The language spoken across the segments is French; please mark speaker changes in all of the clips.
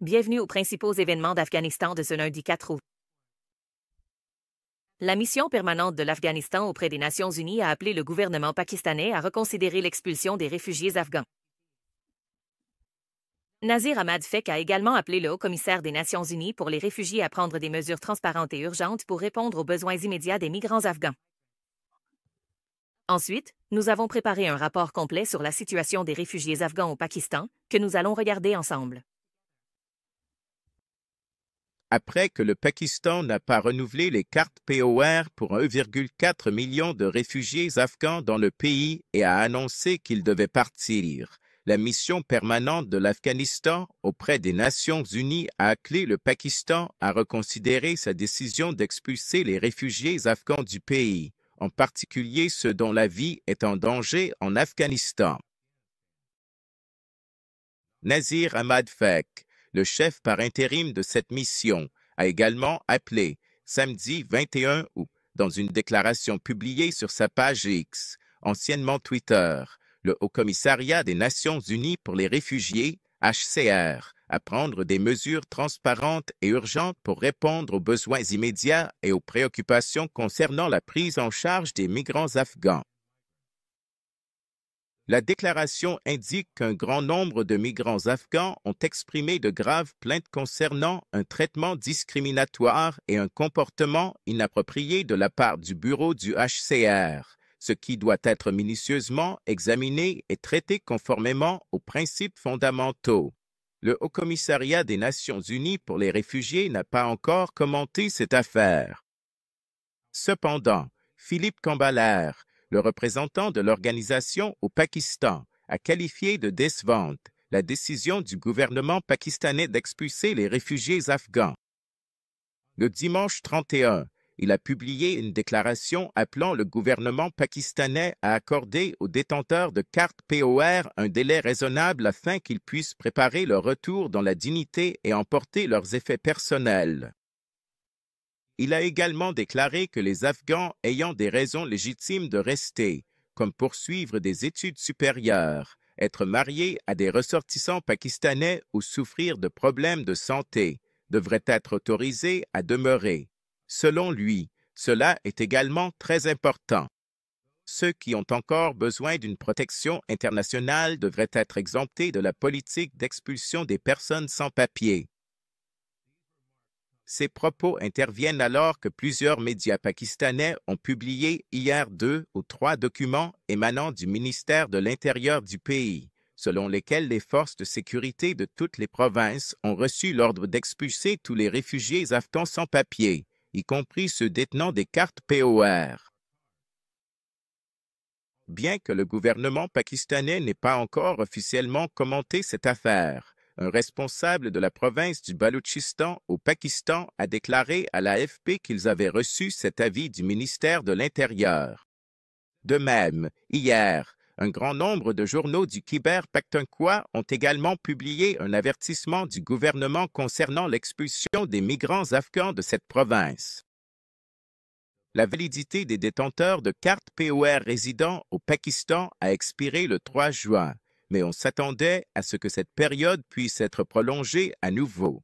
Speaker 1: Bienvenue aux principaux événements d'Afghanistan de ce lundi 4 août. La mission permanente de l'Afghanistan auprès des Nations unies a appelé le gouvernement pakistanais à reconsidérer l'expulsion des réfugiés afghans. Nazir Ahmad Fek a également appelé le haut-commissaire des Nations unies pour les réfugiés à prendre des mesures transparentes et urgentes pour répondre aux besoins immédiats des migrants afghans. Ensuite, nous avons préparé un rapport complet sur la situation des réfugiés afghans au Pakistan que nous allons regarder ensemble.
Speaker 2: Après que le Pakistan n'a pas renouvelé les cartes POR pour 1,4 million de réfugiés afghans dans le pays et a annoncé qu'ils devaient partir, la mission permanente de l'Afghanistan auprès des Nations unies a appelé le Pakistan à reconsidérer sa décision d'expulser les réfugiés afghans du pays, en particulier ceux dont la vie est en danger en Afghanistan. Nazir Ahmad Fek, le chef par intérim de cette mission, a également appelé, samedi 21 août, dans une déclaration publiée sur sa page X, anciennement Twitter, le Haut-Commissariat des Nations unies pour les réfugiés, HCR, à prendre des mesures transparentes et urgentes pour répondre aux besoins immédiats et aux préoccupations concernant la prise en charge des migrants afghans. La déclaration indique qu'un grand nombre de migrants afghans ont exprimé de graves plaintes concernant un traitement discriminatoire et un comportement inapproprié de la part du bureau du HCR, ce qui doit être minutieusement examiné et traité conformément aux principes fondamentaux. Le Haut-Commissariat des Nations unies pour les réfugiés n'a pas encore commenté cette affaire. Cependant, Philippe Cambalère, le représentant de l'organisation au Pakistan, a qualifié de décevante la décision du gouvernement pakistanais d'expulser les réfugiés afghans. Le dimanche 31, il a publié une déclaration appelant le gouvernement pakistanais à accorder aux détenteurs de cartes POR un délai raisonnable afin qu'ils puissent préparer leur retour dans la dignité et emporter leurs effets personnels. Il a également déclaré que les Afghans ayant des raisons légitimes de rester, comme poursuivre des études supérieures, être mariés à des ressortissants pakistanais ou souffrir de problèmes de santé, devraient être autorisés à demeurer. Selon lui, cela est également très important. Ceux qui ont encore besoin d'une protection internationale devraient être exemptés de la politique d'expulsion des personnes sans papier. Ces propos interviennent alors que plusieurs médias pakistanais ont publié hier 2 ou 3 documents émanant du ministère de l'Intérieur du pays, selon lesquels les forces de sécurité de toutes les provinces ont reçu l'ordre d'expulser tous les réfugiés afghans sans papier, y compris ceux détenant des cartes POR. Bien que le gouvernement pakistanais n'ait pas encore officiellement commenté cette affaire, un responsable de la province du Baloutchistan au Pakistan a déclaré à l'AFP qu'ils avaient reçu cet avis du ministère de l'Intérieur. De même, hier, un grand nombre de journaux du Khyber Pakhtunkhwa ont également publié un avertissement du gouvernement concernant l'expulsion des migrants afghans de cette province. La validité des détenteurs de cartes POR résidant au Pakistan a expiré le 3 juin. Mais on s'attendait à ce que cette période puisse être prolongée à nouveau.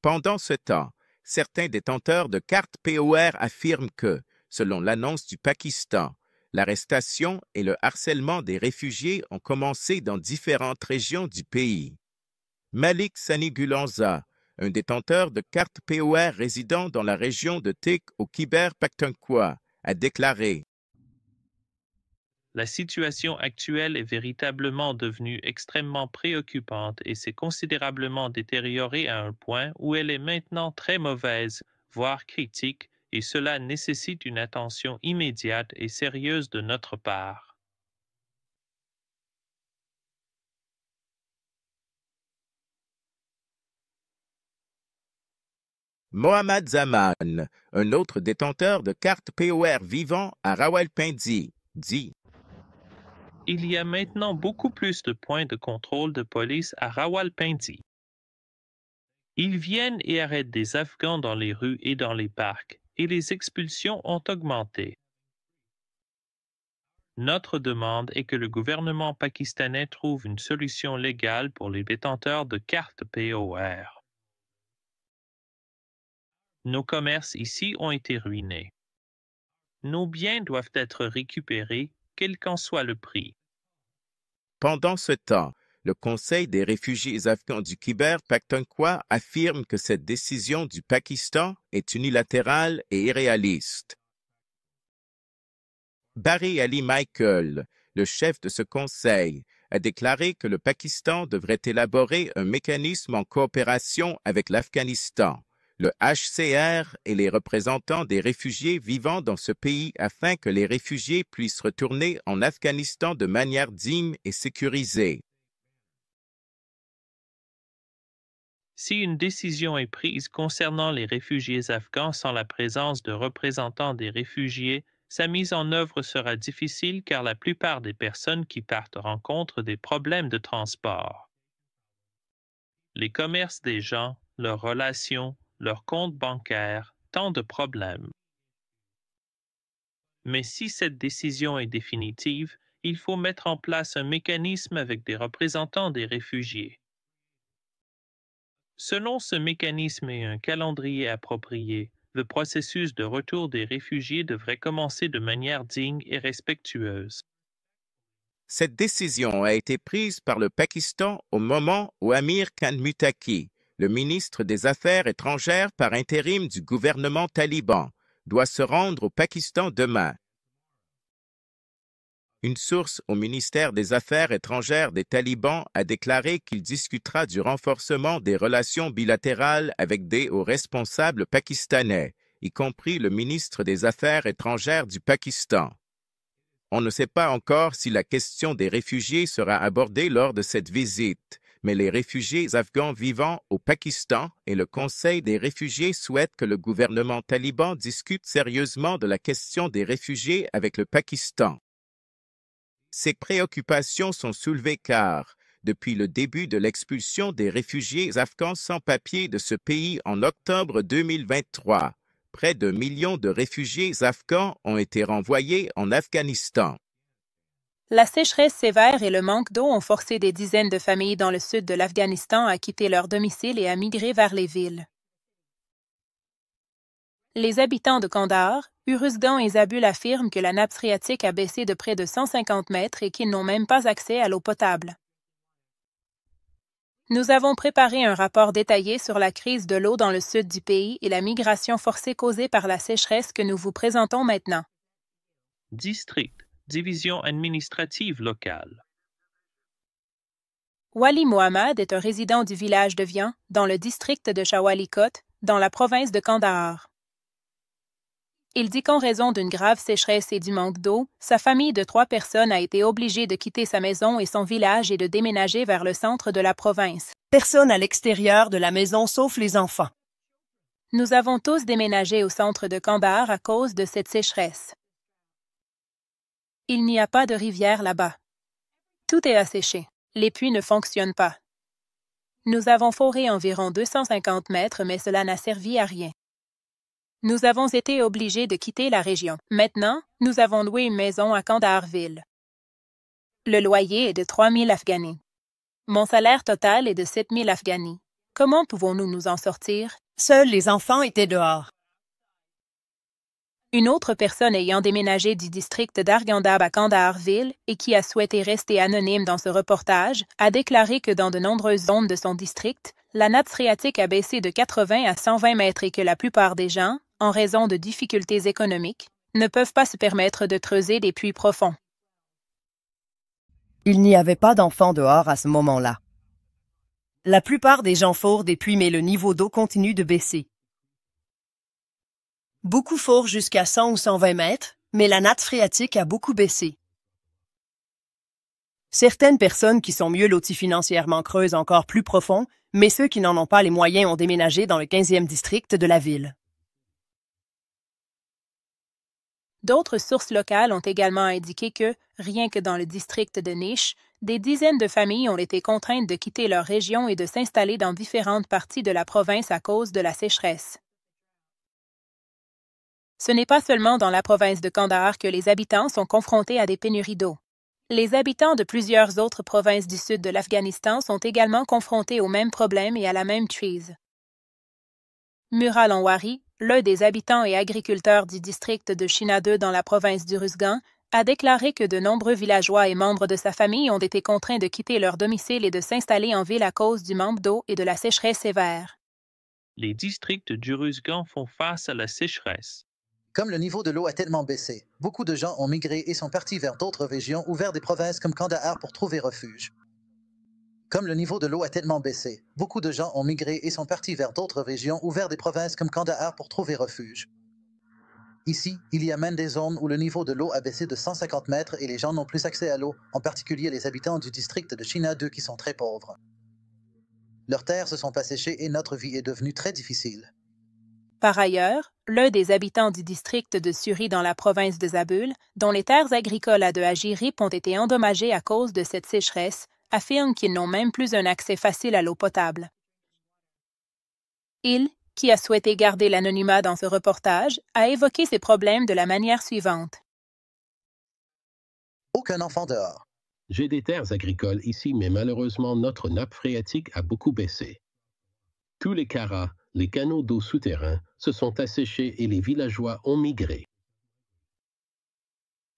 Speaker 2: Pendant ce temps, certains détenteurs de cartes POR affirment que, selon l'annonce du Pakistan, l'arrestation et le harcèlement des réfugiés ont commencé dans différentes régions du pays. Malik Sanigulanza, un détenteur de cartes POR résidant dans la région de Tik au Khyber Pakhtunkhwa, a déclaré:
Speaker 3: La situation actuelle est véritablement devenue extrêmement préoccupante et s'est considérablement détériorée à un point où elle est maintenant très mauvaise, voire critique, et cela nécessite une attention immédiate et sérieuse de notre part.
Speaker 2: Mohammad Zaman, un autre détenteur de cartes POR vivant à Rawalpindi, dit:
Speaker 3: Il y a maintenant beaucoup plus de points de contrôle de police à Rawalpindi. Ils viennent et arrêtent des Afghans dans les rues et dans les parcs, et les expulsions ont augmenté. Notre demande est que le gouvernement pakistanais trouve une solution légale pour les détenteurs de cartes POR. Nos commerces ici ont été ruinés. Nos biens doivent être récupérés, quel qu'en soit le prix.
Speaker 2: Pendant ce temps, le Conseil des réfugiés afghans du Khyber Pakhtunkhwa affirme que cette décision du Pakistan est unilatérale et irréaliste. Barry Ali Michael, le chef de ce conseil, a déclaré que le Pakistan devrait élaborer un mécanisme en coopération avec l'Afghanistan, le HCR et les représentants des réfugiés vivant dans ce pays afin que les réfugiés puissent retourner en Afghanistan de manière digne et sécurisée.
Speaker 3: Si une décision est prise concernant les réfugiés afghans sans la présence de représentants des réfugiés, sa mise en œuvre sera difficile car la plupart des personnes qui partent rencontrent des problèmes de transport. Les commerces des gens, leurs relations, leurs comptes bancaires, tant de problèmes. Mais si cette décision est définitive, il faut mettre en place un mécanisme avec des représentants des réfugiés. Selon ce mécanisme et un calendrier approprié, le processus de retour des réfugiés devrait commencer de manière digne et respectueuse.
Speaker 2: Cette décision a été prise par le Pakistan au moment où Amir Khan Muttaqi, le ministre des Affaires étrangères par intérim du gouvernement taliban, doit se rendre au Pakistan demain. Une source au ministère des Affaires étrangères des talibans a déclaré qu'il discutera du renforcement des relations bilatérales avec des hauts responsables pakistanais, y compris le ministre des Affaires étrangères du Pakistan. On ne sait pas encore si la question des réfugiés sera abordée lors de cette visite, mais les réfugiés afghans vivant au Pakistan et le Conseil des réfugiés souhaitent que le gouvernement taliban discute sérieusement de la question des réfugiés avec le Pakistan. Ces préoccupations sont soulevées car, depuis le début de l'expulsion des réfugiés afghans sans papier de ce pays en octobre 2023, près d'1 million de réfugiés afghans ont été renvoyés en Afghanistan.
Speaker 4: La sécheresse sévère et le manque d'eau ont forcé des dizaines de familles dans le sud de l'Afghanistan à quitter leur domicile et à migrer vers les villes. Les habitants de Kandahar, Uruzgan et Zabul affirment que la nappe phréatique a baissé de près de 150 mètres et qu'ils n'ont même pas accès à l'eau potable. Nous avons préparé un rapport détaillé sur la crise de l'eau dans le sud du pays et la migration forcée causée par la sécheresse que nous vous présentons maintenant.
Speaker 3: District, division administrative locale.
Speaker 4: Wali Mohammad est un résident du village de Vian, dans le district de Shawalikot, dans la province de Kandahar. Il dit qu'en raison d'une grave sécheresse et du manque d'eau, sa famille de 3 personnes a été obligée de quitter sa maison et son village et de déménager vers le centre de la province.
Speaker 5: Personne à l'extérieur de la maison sauf les enfants.
Speaker 4: Nous avons tous déménagé au centre de Kandahar à cause de cette sécheresse. Il n'y a pas de rivière là-bas. Tout est asséché. Les puits ne fonctionnent pas. Nous avons foré environ 250 mètres, mais cela n'a servi à rien. Nous avons été obligés de quitter la région. Maintenant, nous avons loué une maison à Kandaharville. Le loyer est de 3 000 Afghani. Mon salaire total est de 7 000 Afghani. Comment pouvons-nous nous en sortir?
Speaker 5: Seuls les enfants étaient dehors.
Speaker 4: Une autre personne ayant déménagé du district d'Arghandab à Kandaharville et qui a souhaité rester anonyme dans ce reportage a déclaré que dans de nombreuses zones de son district, la nappe phréatique a baissé de 80 à 120 mètres et que la plupart des gens, en raison de difficultés économiques, ne peuvent pas se permettre de creuser des puits profonds.
Speaker 5: Il n'y avait pas d'enfants dehors à ce moment-là. La plupart des gens forent des puits, mais le niveau d'eau continue de baisser. Beaucoup forent jusqu'à 100 ou 120 mètres, mais la nappe phréatique a beaucoup baissé. Certaines personnes qui sont mieux loties financièrement creusent encore plus profond, mais ceux qui n'en ont pas les moyens ont déménagé dans le 15e district de la ville.
Speaker 4: D'autres sources locales ont également indiqué que, rien que dans le district de Niche, des dizaines de familles ont été contraintes de quitter leur région et de s'installer dans différentes parties de la province à cause de la sécheresse. Ce n'est pas seulement dans la province de Kandahar que les habitants sont confrontés à des pénuries d'eau. Les habitants de plusieurs autres provinces du sud de l'Afghanistan sont également confrontés aux mêmes problèmes et à la même crise. Mural Anwari, l'un des habitants et agriculteurs du district de China 2 dans la province d'Uruzgan, a déclaré que de nombreux villageois et membres de sa famille ont été contraints de quitter leur domicile et de s'installer en ville à cause du manque d'eau et de la sécheresse sévère.
Speaker 3: Les districts d'Uruzgan font face à la sécheresse.
Speaker 6: Comme le niveau de l'eau a tellement baissé, beaucoup de gens ont migré et sont partis vers d'autres régions ou vers des provinces comme Kandahar pour trouver refuge. Comme le niveau de l'eau a tellement baissé, beaucoup de gens ont migré et sont partis vers d'autres régions ou vers des provinces comme Kandahar pour trouver refuge. Ici, il y a même des zones où le niveau de l'eau a baissé de 150 mètres et les gens n'ont plus accès à l'eau, en particulier les habitants du district de China 2 qui sont très pauvres. Leurs terres se sont asséchées et notre vie est devenue très difficile.
Speaker 4: Par ailleurs, l'un des habitants du district de Suri dans la province de Zabul, dont les terres agricoles à de Hajirip ont été endommagées à cause de cette sécheresse, affirme qu'ils n'ont même plus un accès facile à l'eau potable. Il, qui a souhaité garder l'anonymat dans ce reportage, a évoqué ces problèmes de la manière suivante.
Speaker 6: Aucun enfant dehors.
Speaker 7: J'ai des terres agricoles ici, mais malheureusement, notre nappe phréatique a beaucoup baissé. Tous les caras, les canaux d'eau souterrains, se sont asséchés et les villageois ont migré.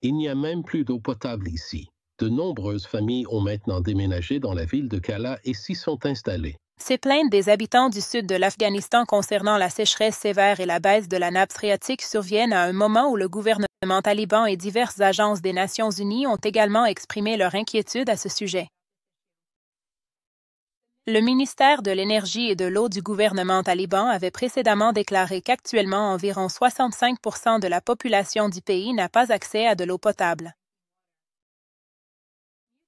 Speaker 7: Il n'y a même plus d'eau potable ici. De nombreuses familles ont maintenant déménagé dans la ville de Kala et s'y sont installées.
Speaker 4: Ces plaintes des habitants du sud de l'Afghanistan concernant la sécheresse sévère et la baisse de la nappe phréatique surviennent à un moment où le gouvernement taliban et diverses agences des Nations unies ont également exprimé leur inquiétude à ce sujet. Le ministère de l'Énergie et de l'Eau du gouvernement taliban avait précédemment déclaré qu'actuellement environ 65% de la population du pays n'a pas accès à de l'eau potable.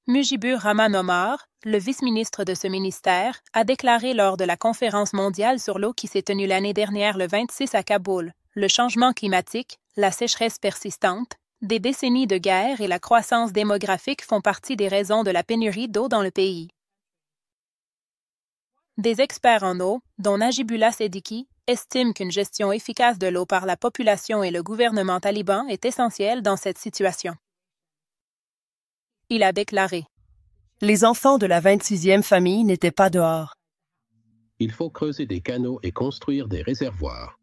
Speaker 4: Mujibur Rahman Omar, le vice-ministre de ce ministère, a déclaré lors de la conférence mondiale sur l'eau qui s'est tenue l'année dernière le 26 à Kaboul, le changement climatique, la sécheresse persistante, des décennies de guerre et la croissance démographique font partie des raisons de la pénurie d'eau dans le pays. Des experts en eau, dont Najibullah Seddiqui, estiment qu'une gestion efficace de l'eau par la population et le gouvernement taliban est essentielle dans cette situation. Il a déclaré «
Speaker 5: Les enfants de la 26e famille n'étaient pas dehors.
Speaker 7: Il faut creuser des canaux et construire des réservoirs.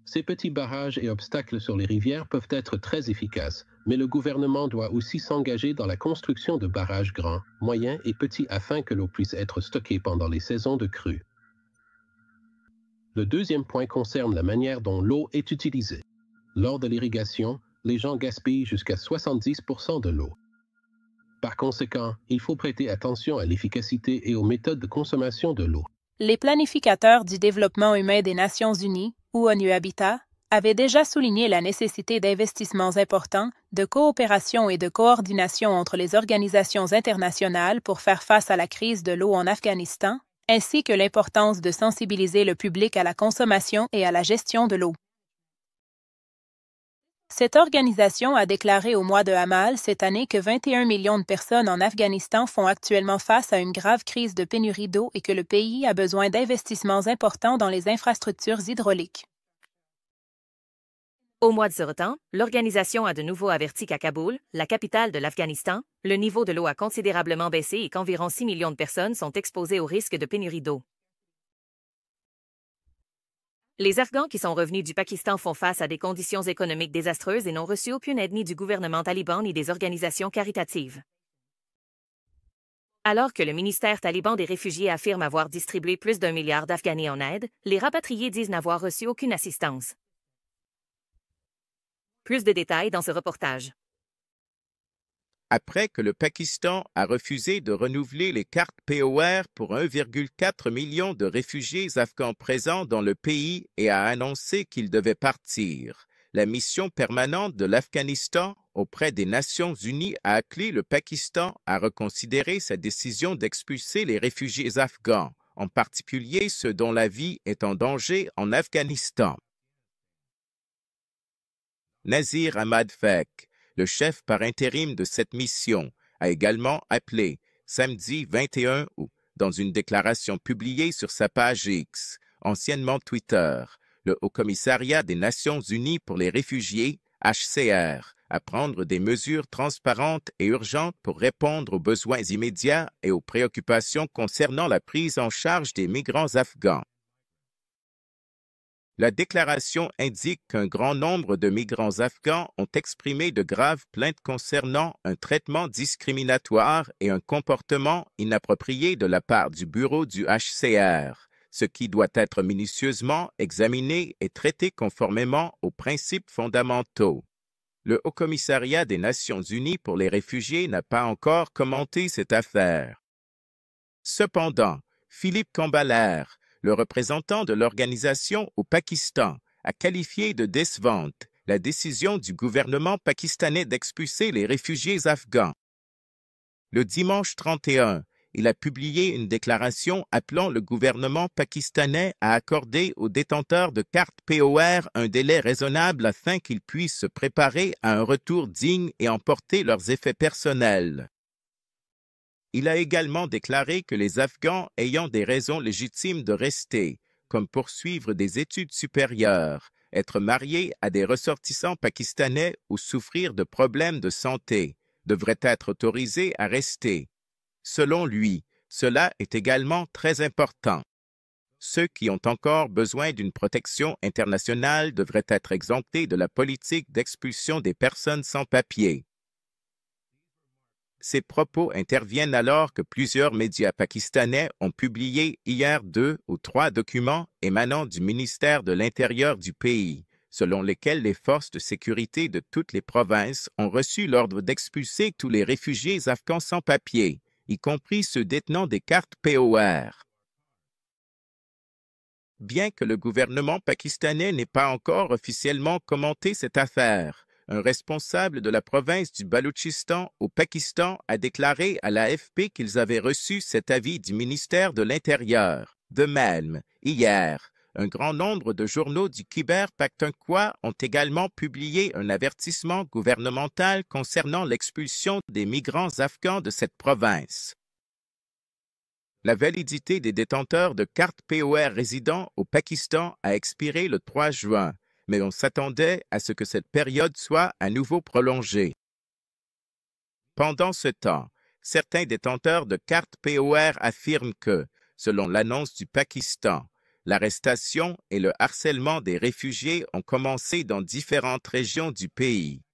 Speaker 7: Ces petits barrages et obstacles sur les rivières peuvent être très efficaces, mais le gouvernement doit aussi s'engager dans la construction de barrages grands, moyens et petits afin que l'eau puisse être stockée pendant les saisons de crue. Le deuxième point concerne la manière dont l'eau est utilisée. Lors de l'irrigation, les gens gaspillent jusqu'à 70% de l'eau. Par conséquent, il faut prêter attention à l'efficacité et aux méthodes de consommation de l'eau.
Speaker 4: Les planificateurs du développement humain des Nations unies, ou ONU Habitat, avaient déjà souligné la nécessité d'investissements importants, de coopération et de coordination entre les organisations internationales pour faire face à la crise de l'eau en Afghanistan, ainsi que l'importance de sensibiliser le public à la consommation et à la gestion de l'eau. Cette organisation a déclaré au mois de Hamal cette année que 21 millions de personnes en Afghanistan font actuellement face à une grave crise de pénurie d'eau et que le pays a besoin d'investissements importants dans les infrastructures hydrauliques.
Speaker 1: Au mois de ce temps, l'organisation a de nouveau averti qu'à Kaboul, la capitale de l'Afghanistan, le niveau de l'eau a considérablement baissé et qu'environ 6 millions de personnes sont exposées au risque de pénurie d'eau. Les Afghans qui sont revenus du Pakistan font face à des conditions économiques désastreuses et n'ont reçu aucune aide ni du gouvernement taliban ni des organisations caritatives. Alors que le ministère taliban des réfugiés affirme avoir distribué plus d'1 milliard d'Afghanais en aide, les rapatriés disent n'avoir reçu aucune assistance. Plus de détails dans ce reportage.
Speaker 2: Après que le Pakistan a refusé de renouveler les cartes POR pour 1,4 million de réfugiés afghans présents dans le pays et a annoncé qu'ils devaient partir, la mission permanente de l'Afghanistan auprès des Nations unies a appelé le Pakistan à reconsidérer sa décision d'expulser les réfugiés afghans, en particulier ceux dont la vie est en danger en Afghanistan. Nazir Ahmad Fek, le chef par intérim de cette mission, a également appelé, samedi 21 août, dans une déclaration publiée sur sa page X, anciennement Twitter, le Haut-Commissariat des Nations unies pour les réfugiés, HCR, à prendre des mesures transparentes et urgentes pour répondre aux besoins immédiats et aux préoccupations concernant la prise en charge des migrants afghans. La déclaration indique qu'un grand nombre de migrants afghans ont exprimé de graves plaintes concernant un traitement discriminatoire et un comportement inapproprié de la part du bureau du HCR, ce qui doit être minutieusement examiné et traité conformément aux principes fondamentaux. Le Haut-Commissariat des Nations Unies pour les réfugiés n'a pas encore commenté cette affaire. Cependant, Philippe Cambaler, le représentant de l'organisation au Pakistan, a qualifié de décevante la décision du gouvernement pakistanais d'expulser les réfugiés afghans. Le dimanche 31, il a publié une déclaration appelant le gouvernement pakistanais à accorder aux détenteurs de cartes POR un délai raisonnable afin qu'ils puissent se préparer à un retour digne et emporter leurs effets personnels. Il a également déclaré que les Afghans ayant des raisons légitimes de rester, comme poursuivre des études supérieures, être mariés à des ressortissants pakistanais ou souffrir de problèmes de santé, devraient être autorisés à rester. Selon lui, cela est également très important. Ceux qui ont encore besoin d'une protection internationale devraient être exemptés de la politique d'expulsion des personnes sans papier. Ces propos interviennent alors que plusieurs médias pakistanais ont publié hier 2 ou 3 documents émanant du ministère de l'Intérieur du pays, selon lesquels les forces de sécurité de toutes les provinces ont reçu l'ordre d'expulser tous les réfugiés afghans sans papier, y compris ceux détenant des cartes POR. Bien que le gouvernement pakistanais n'ait pas encore officiellement commenté cette affaire, un responsable de la province du Baloutchistan au Pakistan a déclaré à l'AFP qu'ils avaient reçu cet avis du ministère de l'Intérieur. De même, hier, un grand nombre de journaux du Khyber Pakhtunkhwa ont également publié un avertissement gouvernemental concernant l'expulsion des migrants afghans de cette province. La validité des détenteurs de cartes POR résidents au Pakistan a expiré le 3 juin, mais on s'attendait à ce que cette période soit à nouveau prolongée. Pendant ce temps, certains détenteurs de cartes POR affirment que, selon l'annonce du Pakistan, l'arrestation et le harcèlement des réfugiés ont commencé dans différentes régions du pays.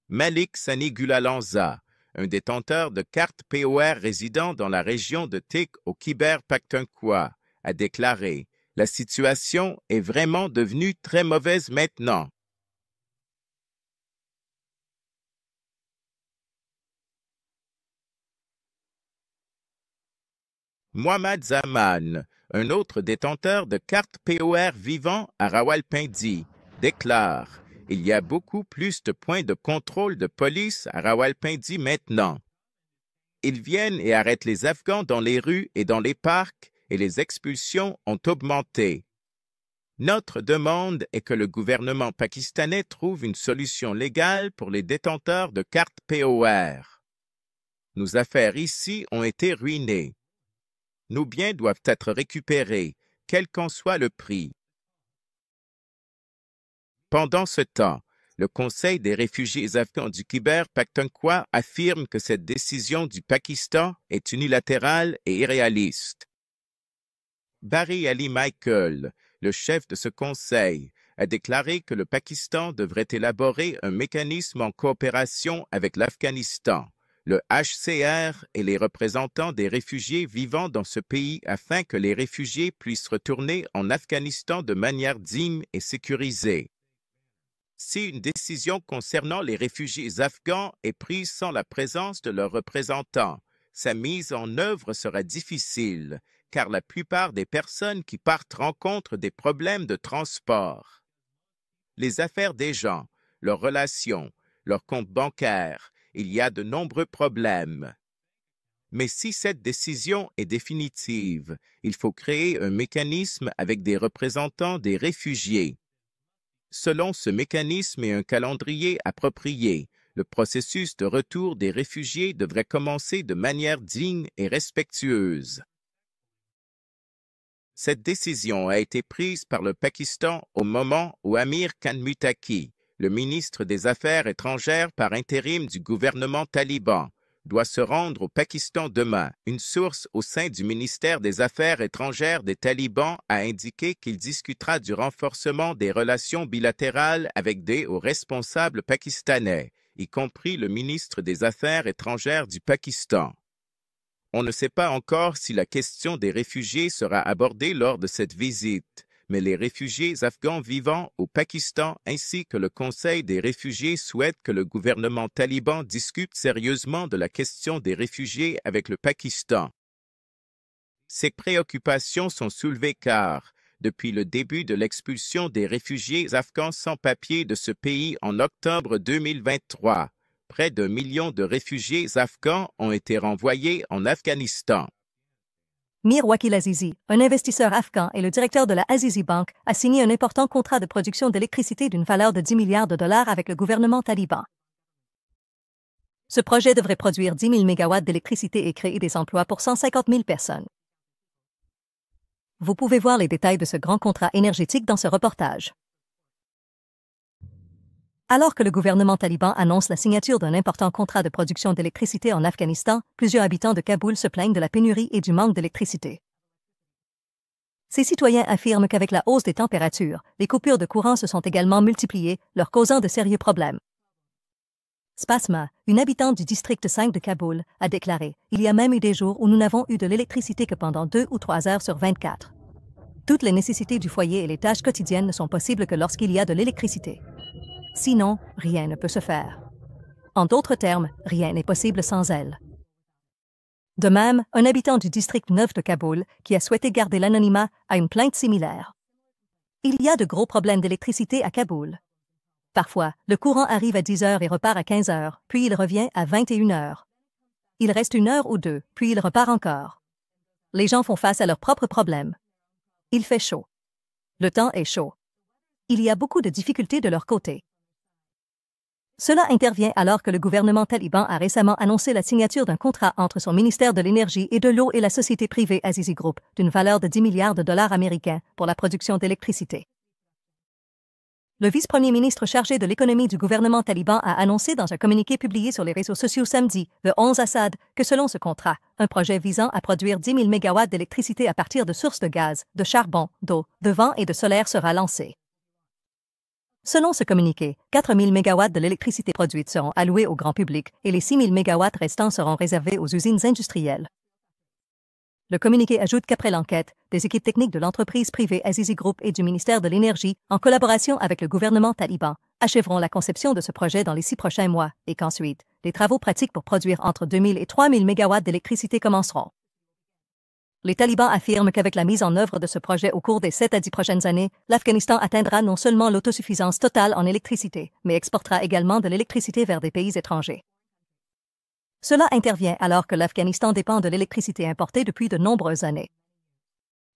Speaker 2: Malik Sanigulalanza, un détenteur de cartes POR résidant dans la région de Tik au Khyber Pakhtunkhwa, a déclaré « La situation est vraiment devenue très mauvaise maintenant. » Mohammad Zaman, un autre détenteur de cartes POR vivant à Rawalpindi, déclare « Il y a beaucoup plus de points de contrôle de police à Rawalpindi maintenant. Ils viennent et arrêtent les Afghans dans les rues et dans les parcs et les expulsions ont augmenté. Notre demande est que le gouvernement pakistanais trouve une solution légale pour les détenteurs de cartes POR. Nos affaires ici ont été ruinées. Nos biens doivent être récupérés, quel qu'en soit le prix. » Pendant ce temps, le Conseil des réfugiés afghans du Khyber Pakhtunkhwa affirme que cette décision du Pakistan est unilatérale et irréaliste. Barry Ali Michael, le chef de ce conseil, a déclaré que le Pakistan devrait élaborer un mécanisme en coopération avec l'Afghanistan, le HCR et les représentants des réfugiés vivant dans ce pays afin que les réfugiés puissent retourner en Afghanistan de manière digne et sécurisée. Si une décision concernant les réfugiés afghans est prise sans la présence de leurs représentants, sa mise en œuvre sera difficile, car la plupart des personnes qui partent rencontrent des problèmes de transport. Les affaires des gens, leurs relations, leurs comptes bancaires, il y a de nombreux problèmes. Mais si cette décision est définitive, il faut créer un mécanisme avec des représentants des réfugiés. Selon ce mécanisme et un calendrier approprié, le processus de retour des réfugiés devrait commencer de manière digne et respectueuse. Cette décision a été prise par le Pakistan au moment où Amir Khan Muttaqi, le ministre des Affaires étrangères par intérim du gouvernement taliban, doit se rendre au Pakistan demain. Une source au sein du ministère des Affaires étrangères des talibans a indiqué qu'il discutera du renforcement des relations bilatérales avec des hauts responsables pakistanais, y compris le ministre des Affaires étrangères du Pakistan. On ne sait pas encore si la question des réfugiés sera abordée lors de cette visite, mais les réfugiés afghans vivant au Pakistan ainsi que le Conseil des réfugiés souhaitent que le gouvernement taliban discute sérieusement de la question des réfugiés avec le Pakistan. Ces préoccupations sont soulevées car, depuis le début de l'expulsion des réfugiés afghans sans papier de ce pays en octobre 2023, près d'1 million de réfugiés afghans ont été renvoyés en Afghanistan.
Speaker 8: Mir Wakil Azizi, un investisseur afghan et le directeur de la Azizi Bank, a signé un important contrat de production d'électricité d'une valeur de 10 milliards de dollars avec le gouvernement taliban. Ce projet devrait produire 10 000 mégawatts d'électricité et créer des emplois pour 150 000 personnes. Vous pouvez voir les détails de ce grand contrat énergétique dans ce reportage. Alors que le gouvernement taliban annonce la signature d'un important contrat de production d'électricité en Afghanistan, plusieurs habitants de Kaboul se plaignent de la pénurie et du manque d'électricité. Ces citoyens affirment qu'avec la hausse des températures, les coupures de courant se sont également multipliées, leur causant de sérieux problèmes. Spasma, une habitante du district 5 de Kaboul, a déclaré « Il y a même eu des jours où nous n'avons eu de l'électricité que pendant 2 ou 3 heures sur 24. Toutes les nécessités du foyer et les tâches quotidiennes ne sont possibles que lorsqu'il y a de l'électricité. Sinon, rien ne peut se faire. En d'autres termes, rien n'est possible sans elle. » De même, un habitant du district 9 de Kaboul, qui a souhaité garder l'anonymat, a une plainte similaire. Il y a de gros problèmes d'électricité à Kaboul. Parfois, le courant arrive à 10 heures et repart à 15 heures, puis il revient à 21 heures. Il reste 1 heure ou 2, puis il repart encore. Les gens font face à leurs propres problèmes. Il fait chaud. Le temps est chaud. Il y a beaucoup de difficultés de leur côté. Cela intervient alors que le gouvernement taliban a récemment annoncé la signature d'un contrat entre son ministère de l'Énergie et de l'Eau et la société privée Azizi Group d'une valeur de 10 milliards de dollars américains pour la production d'électricité. Le vice-premier ministre chargé de l'économie du gouvernement taliban a annoncé dans un communiqué publié sur les réseaux sociaux samedi, le 11 Assad, que selon ce contrat, un projet visant à produire 10 000 mégawatts d'électricité à partir de sources de gaz, de charbon, d'eau, de vent et de solaire sera lancé. Selon ce communiqué, 4 000 mégawatts de l'électricité produite seront alloués au grand public et les 6 000 mégawatts restants seront réservés aux usines industrielles. Le communiqué ajoute qu'après l'enquête, des équipes techniques de l'entreprise privée Azizi Group et du ministère de l'Énergie, en collaboration avec le gouvernement taliban, achèveront la conception de ce projet dans les 6 prochains mois et qu'ensuite, les travaux pratiques pour produire entre 2 000 et 3 000 mégawatts d'électricité commenceront. Les talibans affirment qu'avec la mise en œuvre de ce projet au cours des 7 à 10 prochaines années, l'Afghanistan atteindra non seulement l'autosuffisance totale en électricité, mais exportera également de l'électricité vers des pays étrangers. Cela intervient alors que l'Afghanistan dépend de l'électricité importée depuis de nombreuses années.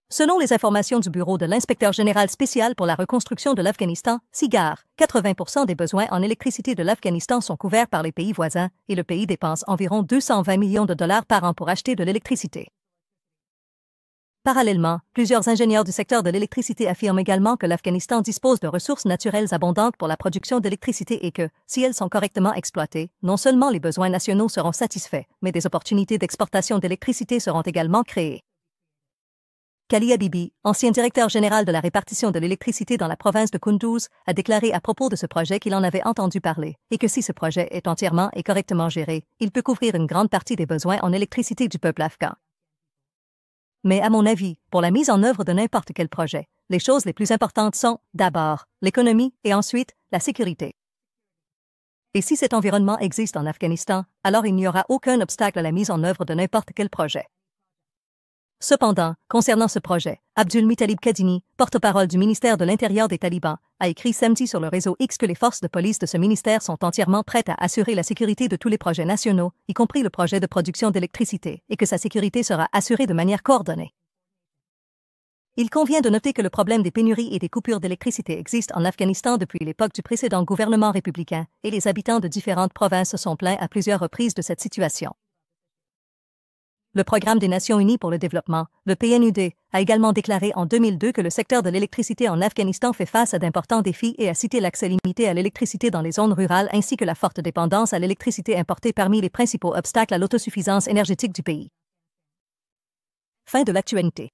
Speaker 8: Selon les informations du Bureau de l'inspecteur général spécial pour la reconstruction de l'Afghanistan, SIGAR, 80% des besoins en électricité de l'Afghanistan sont couverts par les pays voisins et le pays dépense environ 220 millions de dollars par an pour acheter de l'électricité. Parallèlement, plusieurs ingénieurs du secteur de l'électricité affirment également que l'Afghanistan dispose de ressources naturelles abondantes pour la production d'électricité et que, si elles sont correctement exploitées, non seulement les besoins nationaux seront satisfaits, mais des opportunités d'exportation d'électricité seront également créées. Kali Habibi, ancien directeur général de la répartition de l'électricité dans la province de Kunduz, a déclaré à propos de ce projet qu'il en avait entendu parler et que si ce projet est entièrement et correctement géré, il peut couvrir une grande partie des besoins en électricité du peuple afghan. Mais à mon avis, pour la mise en œuvre de n'importe quel projet, les choses les plus importantes sont, d'abord, l'économie et ensuite, la sécurité. Et si cet environnement existe en Afghanistan, alors il n'y aura aucun obstacle à la mise en œuvre de n'importe quel projet. Cependant, concernant ce projet, Abdul Muttalib Kadini, porte-parole du ministère de l'Intérieur des talibans, a écrit samedi sur le réseau X que les forces de police de ce ministère sont entièrement prêtes à assurer la sécurité de tous les projets nationaux, y compris le projet de production d'électricité, et que sa sécurité sera assurée de manière coordonnée. Il convient de noter que le problème des pénuries et des coupures d'électricité existe en Afghanistan depuis l'époque du précédent gouvernement républicain, et les habitants de différentes provinces se sont plaints à plusieurs reprises de cette situation. Le Programme des Nations unies pour le développement, le PNUD, a également déclaré en 2002 que le secteur de l'électricité en Afghanistan fait face à d'importants défis et a cité l'accès limité à l'électricité dans les zones rurales ainsi que la forte dépendance à l'électricité importée parmi les principaux obstacles à l'autosuffisance énergétique du pays. Fin de l'actualité.